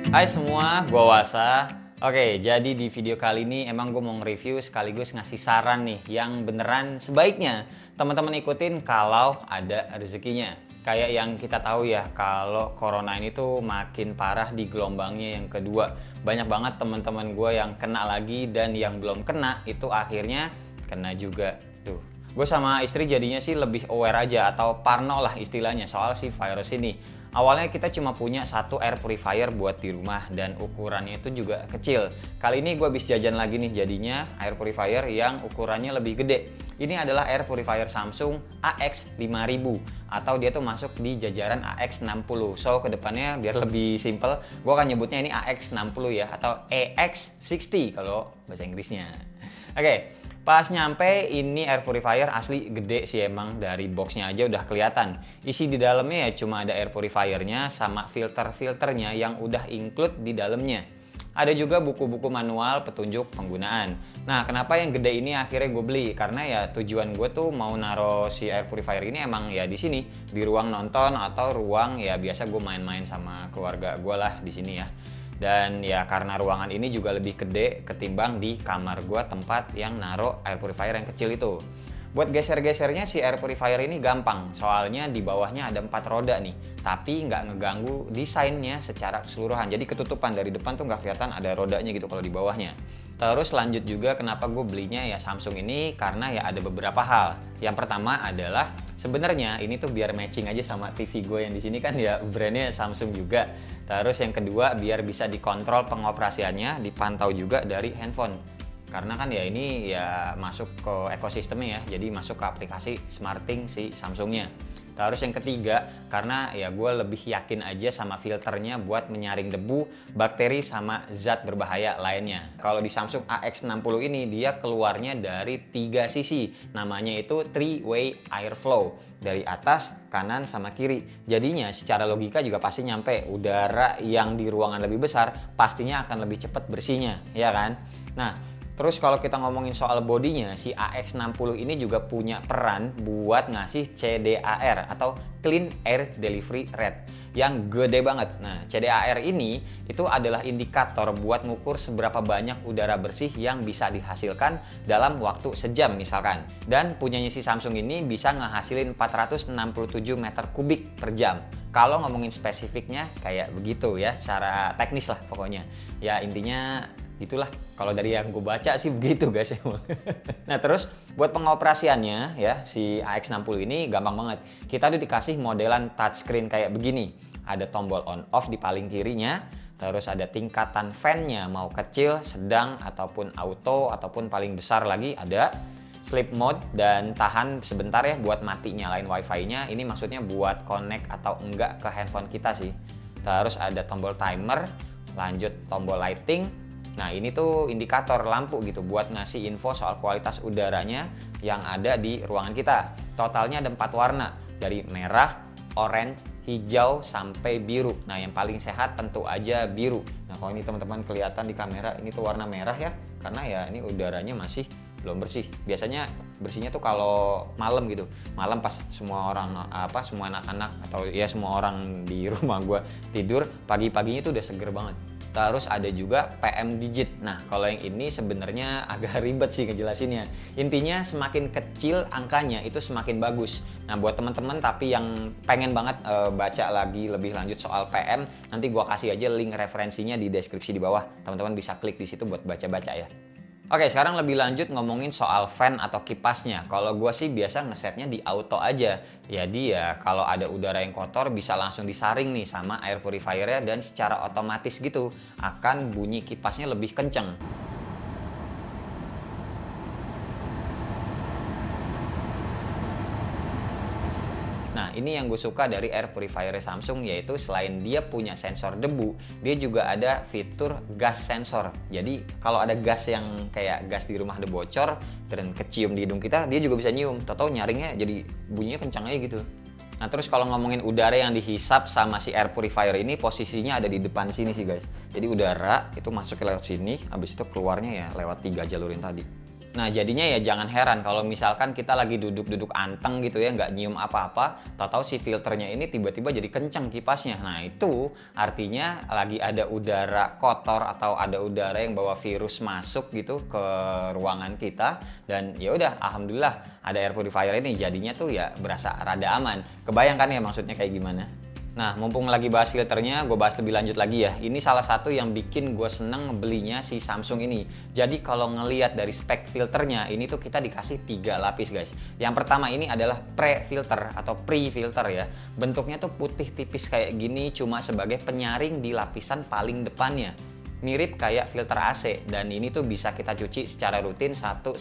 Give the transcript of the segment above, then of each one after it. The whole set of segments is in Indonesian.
Hai semua, gua Wasa. Oke, jadi di video kali ini emang gue mau nge-review sekaligus ngasih saran nih yang beneran sebaiknya teman-teman ikutin kalau ada rezekinya. Kayak yang kita tahu ya, kalau corona ini tuh makin parah di gelombangnya yang kedua. Banyak banget teman-teman gue yang kena lagi dan yang belum kena itu akhirnya kena juga. Tuh, gue sama istri jadinya sih lebih aware aja atau parno lah istilahnya soal si virus ini. Awalnya kita cuma punya satu air purifier buat di rumah dan ukurannya itu juga kecil. Kali ini gue habis jajan lagi nih jadinya air purifier yang ukurannya lebih gede. Ini adalah air purifier Samsung AX5000 atau dia tuh masuk di jajaran AX60. So kedepannya biar lebih simple, gue akan nyebutnya ini AX60 ya atau AX60 kalau bahasa Inggrisnya. Oke. Pas nyampe ini air purifier asli gede sih emang, dari boxnya aja udah kelihatan. Isi di dalamnya ya cuma ada air purifiernya sama filter-filternya yang udah include di dalamnya. Ada juga buku-buku manual petunjuk penggunaan. Nah, kenapa yang gede ini akhirnya gue beli? Karena ya tujuan gue tuh mau naro si air purifier ini emang ya di sini, di ruang nonton atau ruang ya biasa gue main-main sama keluarga gue lah di sini ya. Dan ya karena ruangan ini juga lebih gede ketimbang di kamar gue tempat yang naruh air purifier yang kecil itu. Buat geser-gesernya si air purifier ini gampang, soalnya di bawahnya ada 4 roda nih, tapi nggak ngeganggu desainnya secara keseluruhan. Jadi ketutupan dari depan tuh nggak kelihatan ada rodanya gitu kalau di bawahnya. Terus lanjut juga kenapa gue belinya ya Samsung ini, karena ya ada beberapa hal. Yang pertama adalah sebenarnya ini tuh biar matching aja sama TV gue yang di sini kan ya brandnya Samsung juga. Terus yang kedua biar bisa dikontrol pengoperasiannya, dipantau juga dari handphone. Karena kan ya ini ya masuk ke ekosistemnya ya, jadi masuk ke aplikasi SmartThings si Samsungnya. Terus yang ketiga, karena ya gue lebih yakin aja sama filternya buat menyaring debu, bakteri, sama zat berbahaya lainnya. Kalau di Samsung AX60 ini dia keluarnya dari 3 sisi, namanya itu three-way airflow, dari atas, kanan, sama kiri. Jadinya secara logika juga pasti nyampe udara yang di ruangan lebih besar pastinya akan lebih cepat bersihnya, ya kan? Nah, terus kalau kita ngomongin soal bodinya, si AX60 ini juga punya peran buat ngasih CDAR atau Clean Air Delivery Rate yang gede banget. Nah, CDAR ini itu adalah indikator buat ngukur seberapa banyak udara bersih yang bisa dihasilkan dalam waktu sejam misalkan. Dan punyanya si Samsung ini bisa ngehasilin 467 meter kubik per jam. Kalau ngomongin spesifiknya kayak begitu ya, secara teknis lah pokoknya. Ya intinya itulah, kalau dari yang gue baca sih begitu guys emang. Nah terus buat pengoperasiannya ya si AX60 ini gampang banget. Kita tuh dikasih modelan touchscreen kayak begini. Ada tombol on off di paling kirinya. Terus ada tingkatan fan-nya mau kecil, sedang, ataupun auto, ataupun paling besar lagi ada. Sleep mode dan tahan sebentar ya buat mati nyalain wifi-nya. Ini maksudnya buat connect atau enggak ke handphone kita sih. Terus ada tombol timer, lanjut tombol lighting. Nah ini tuh indikator lampu gitu buat ngasih info soal kualitas udaranya yang ada di ruangan kita. Totalnya ada 4 warna, dari merah, orange, hijau, sampai biru. Nah yang paling sehat tentu aja biru. Nah kalau ini teman-teman kelihatan di kamera ini tuh warna merah ya, karena ya ini udaranya masih belum bersih. Biasanya bersihnya tuh kalau malam gitu, malam pas semua orang semua anak-anak atau ya semua orang di rumah gue tidur, pagi-paginya tuh udah seger banget. Terus ada juga PM digit. Nah kalau yang ini sebenarnya agak ribet sih ngejelasinnya. Intinya semakin kecil angkanya itu semakin bagus. Nah buat teman-teman tapi yang pengen banget baca lagi lebih lanjut soal PM, nanti gua kasih aja link referensinya di deskripsi di bawah. Teman-teman bisa klik di situ buat baca-baca ya. Oke, sekarang lebih lanjut ngomongin soal fan atau kipasnya. Kalau gue sih biasa ngesetnya di auto aja. Jadi ya kalau ada udara yang kotor bisa langsung disaring nih sama air purifiernya dan secara otomatis gitu akan bunyi kipasnya lebih kenceng. Nah ini yang gue suka dari air purifier Samsung, yaitu selain dia punya sensor debu, dia juga ada fitur gas sensor. Jadi kalau ada gas yang kayak gas di rumah ada bocor dan kecium di hidung kita, dia juga bisa nyium. Tahu-tahu nyaringnya jadi bunyinya kencang aja gitu. Nah terus kalau ngomongin udara yang dihisap sama si air purifier ini, posisinya ada di depan sini sih guys. Jadi udara itu masuk lewat sini, habis itu keluarnya ya lewat 3 jalur yang tadi. Nah jadinya ya jangan heran kalau misalkan kita lagi duduk-duduk anteng gitu ya, nggak nyium apa-apa, tahu-tahu si filternya ini tiba-tiba jadi kenceng kipasnya. Nah itu artinya lagi ada udara kotor atau ada udara yang bawa virus masuk gitu ke ruangan kita. Dan ya udah, alhamdulillah ada air purifier ini, jadinya tuh ya berasa rada aman. Kebayangkan ya maksudnya kayak gimana? Nah, mumpung lagi bahas filternya, gue bahas lebih lanjut lagi ya. Ini salah satu yang bikin gue seneng belinya si Samsung ini. Jadi kalau ngelihat dari spek filternya, ini tuh kita dikasih 3 lapis guys. Yang pertama ini adalah pre-filter atau pre-filter ya. Bentuknya tuh putih tipis kayak gini, cuma sebagai penyaring di lapisan paling depannya. Mirip kayak filter AC, dan ini tuh bisa kita cuci secara rutin 1-2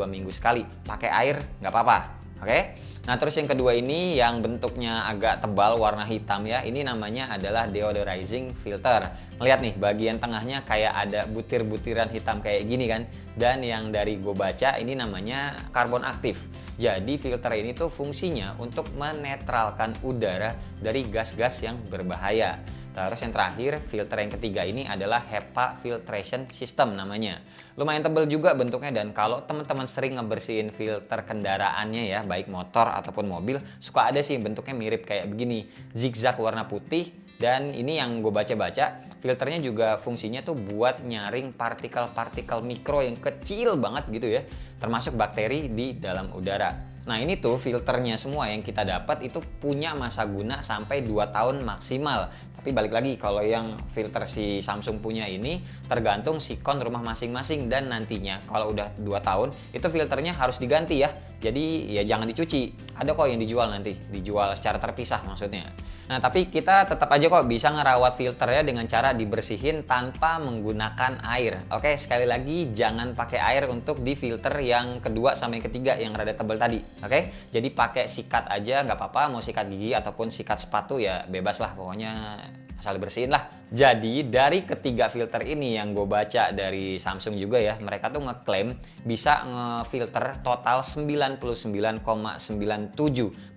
minggu sekali. Pakai air nggak apa-apa. Oke? Nah terus yang kedua ini yang bentuknya agak tebal warna hitam ya, ini namanya adalah deodorizing filter. Lihat nih bagian tengahnya kayak ada butir-butiran hitam kayak gini kan. Dan yang dari gue baca ini namanya karbon aktif. Jadi filter ini tuh fungsinya untuk menetralkan udara dari gas-gas yang berbahaya. Terus yang terakhir, filter yang ketiga ini adalah HEPA Filtration System namanya. Lumayan tebal juga bentuknya, dan kalau teman-teman sering ngebersihin filter kendaraannya ya, baik motor ataupun mobil, suka ada sih bentuknya mirip kayak begini, zigzag warna putih. Dan ini yang gue baca-baca, filternya juga fungsinya tuh buat nyaring partikel-partikel mikro yang kecil banget gitu ya, termasuk bakteri di dalam udara. Nah ini tuh filternya semua yang kita dapat itu punya masa guna sampai 2 tahun maksimal. Tapi balik lagi, kalau yang filter si Samsung punya ini tergantung sikon rumah masing-masing, dan nantinya kalau udah 2 tahun itu filternya harus diganti ya. Jadi ya jangan dicuci. Ada kok yang dijual nanti, dijual secara terpisah maksudnya. Nah tapi kita tetap aja kok bisa ngerawat filternya dengan cara dibersihin tanpa menggunakan air. Oke, sekali lagi jangan pakai air untuk di filter yang kedua sama yang ketiga yang rada tebal tadi. Oke, jadi pakai sikat aja nggak apa-apa, mau sikat gigi ataupun sikat sepatu ya bebas lah, pokoknya asal dibersihin lah. Jadi dari ketiga filter ini yang gue baca dari Samsung juga ya, mereka tuh ngeklaim bisa ngefilter total 99,97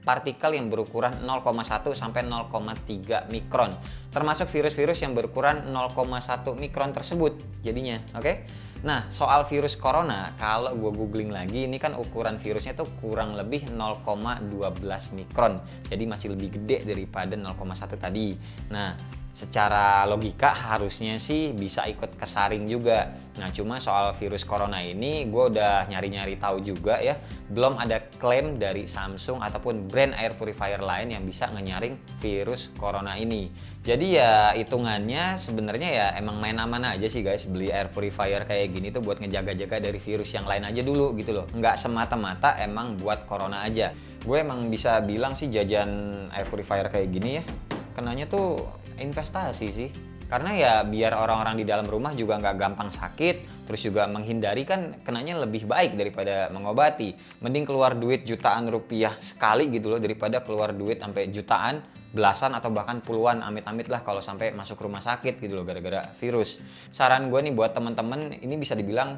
partikel yang berukuran 0,1 sampai 0,3 mikron. Termasuk virus-virus yang berukuran 0,1 mikron tersebut jadinya, oke? Nah, soal virus corona, kalau gue googling lagi, ini kan ukuran virusnya tuh kurang lebih 0,12 mikron. Jadi masih lebih gede daripada 0,1 tadi. Nah, secara logika harusnya sih bisa ikut kesaring juga. Nah cuma soal virus corona ini gue udah nyari-nyari tahu juga ya, belum ada klaim dari Samsung ataupun brand air purifier lain yang bisa ngenyaring virus corona ini. Jadi ya hitungannya sebenarnya ya emang main aman aja sih guys, beli air purifier kayak gini tuh buat ngejaga-jaga dari virus yang lain aja dulu gitu loh. Nggak semata-mata emang buat corona aja. Gue emang bisa bilang sih jajan air purifier kayak gini ya, kenanya tuh investasi sih. Karena ya biar orang-orang di dalam rumah juga nggak gampang sakit, terus juga menghindari kan kenanya lebih baik daripada mengobati. Mending keluar duit jutaan rupiah sekali gitu loh, daripada keluar duit sampai jutaan, belasan atau bahkan puluhan, amit-amit lah kalau sampai masuk rumah sakit gitu loh gara-gara virus. Saran gue nih buat temen-temen, ini bisa dibilang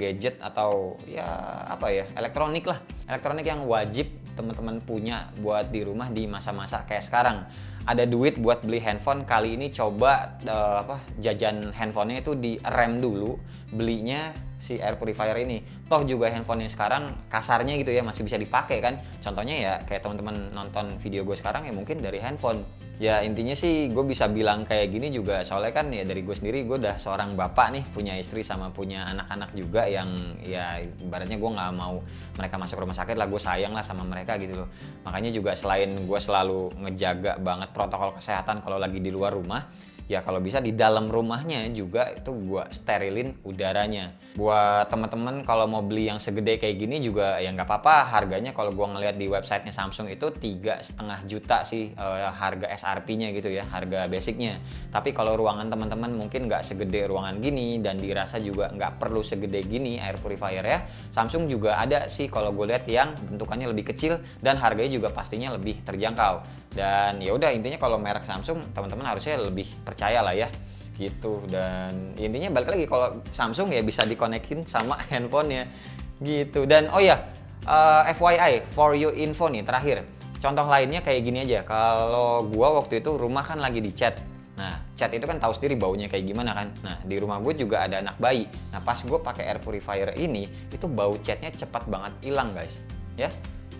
gadget atau ya apa ya, elektronik lah. Elektronik yang wajib teman-teman punya buat di rumah di masa-masa kayak sekarang. Ada duit buat beli handphone, kali ini coba jajan handphonenya itu direm dulu belinya si air purifier ini. Toh juga handphonenya sekarang kasarnya gitu ya masih bisa dipakai kan. Contohnya ya kayak teman-teman nonton video gue sekarang ya mungkin dari handphone. Ya intinya sih gue bisa bilang kayak gini juga soalnya kan ya dari gue sendiri, gue udah seorang bapak nih, punya istri sama punya anak-anak juga yang ya ibaratnya gue nggak mau mereka masuk rumah sakit lah, gue sayang lah sama mereka gitu loh. Makanya juga selain gue selalu ngejaga banget protokol kesehatan kalau lagi di luar rumah, ya kalau bisa di dalam rumahnya juga itu gua sterilin udaranya. Buat teman-teman kalau mau beli yang segede kayak gini juga ya nggak apa-apa, harganya kalau gua ngeliat di websitenya Samsung itu 3,5 juta sih harga SRP-nya gitu ya, harga basicnya. Tapi kalau ruangan teman-teman mungkin nggak segede ruangan gini dan dirasa juga nggak perlu segede gini air purifier ya, Samsung juga ada sih kalau gue lihat yang bentukannya lebih kecil dan harganya juga pastinya lebih terjangkau. Dan ya udah intinya kalau merek Samsung teman-teman harusnya lebih percaya lah ya gitu. Dan intinya balik lagi kalau Samsung ya bisa dikonekin sama handphonenya gitu. Dan oh ya FYI for your info nih terakhir, contoh lainnya kayak gini aja. Kalau gua waktu itu rumah kan lagi dicat, nah cat itu kan tahu sendiri baunya kayak gimana kan. Nah di rumah gue juga ada anak bayi. Nah pas gue pakai air purifier ini, itu bau catnya cepat banget hilang guys, ya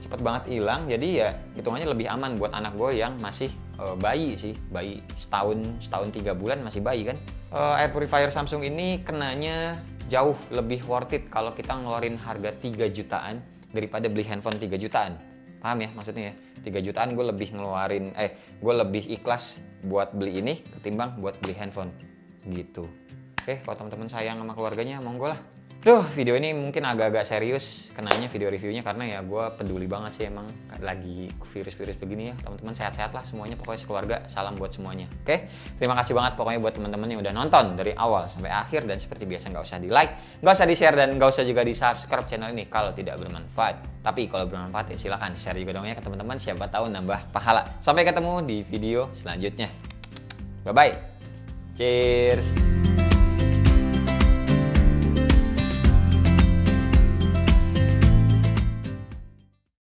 cepat banget hilang. Jadi ya hitungannya lebih aman buat anak gue yang masih bayi sih, bayi setahun 3 bulan masih bayi kan. Air purifier Samsung ini kenanya jauh lebih worth it kalau kita ngeluarin harga 3 jutaan daripada beli handphone 3 jutaan. Paham ya maksudnya ya? 3 jutaan gue lebih ngeluarin, gue lebih ikhlas buat beli ini ketimbang buat beli handphone gitu. Oke, kalau teman-teman sayang sama keluarganya, monggo lah. Duh, video ini mungkin agak-agak serius kenanya video reviewnya karena ya gue peduli banget sih emang lagi virus-virus begini ya. Teman-teman sehat-sehat lah semuanya, pokoknya sekeluarga, salam buat semuanya. Oke, terima kasih banget pokoknya buat teman-teman yang udah nonton dari awal sampai akhir, dan seperti biasa nggak usah di like, nggak usah di share, dan nggak usah juga di subscribe channel ini kalau tidak bermanfaat. Tapi kalau bermanfaat ya silahkan share juga dong ya ke teman-teman, siapa tahu nambah pahala. Sampai ketemu di video selanjutnya. Bye-bye. Cheers.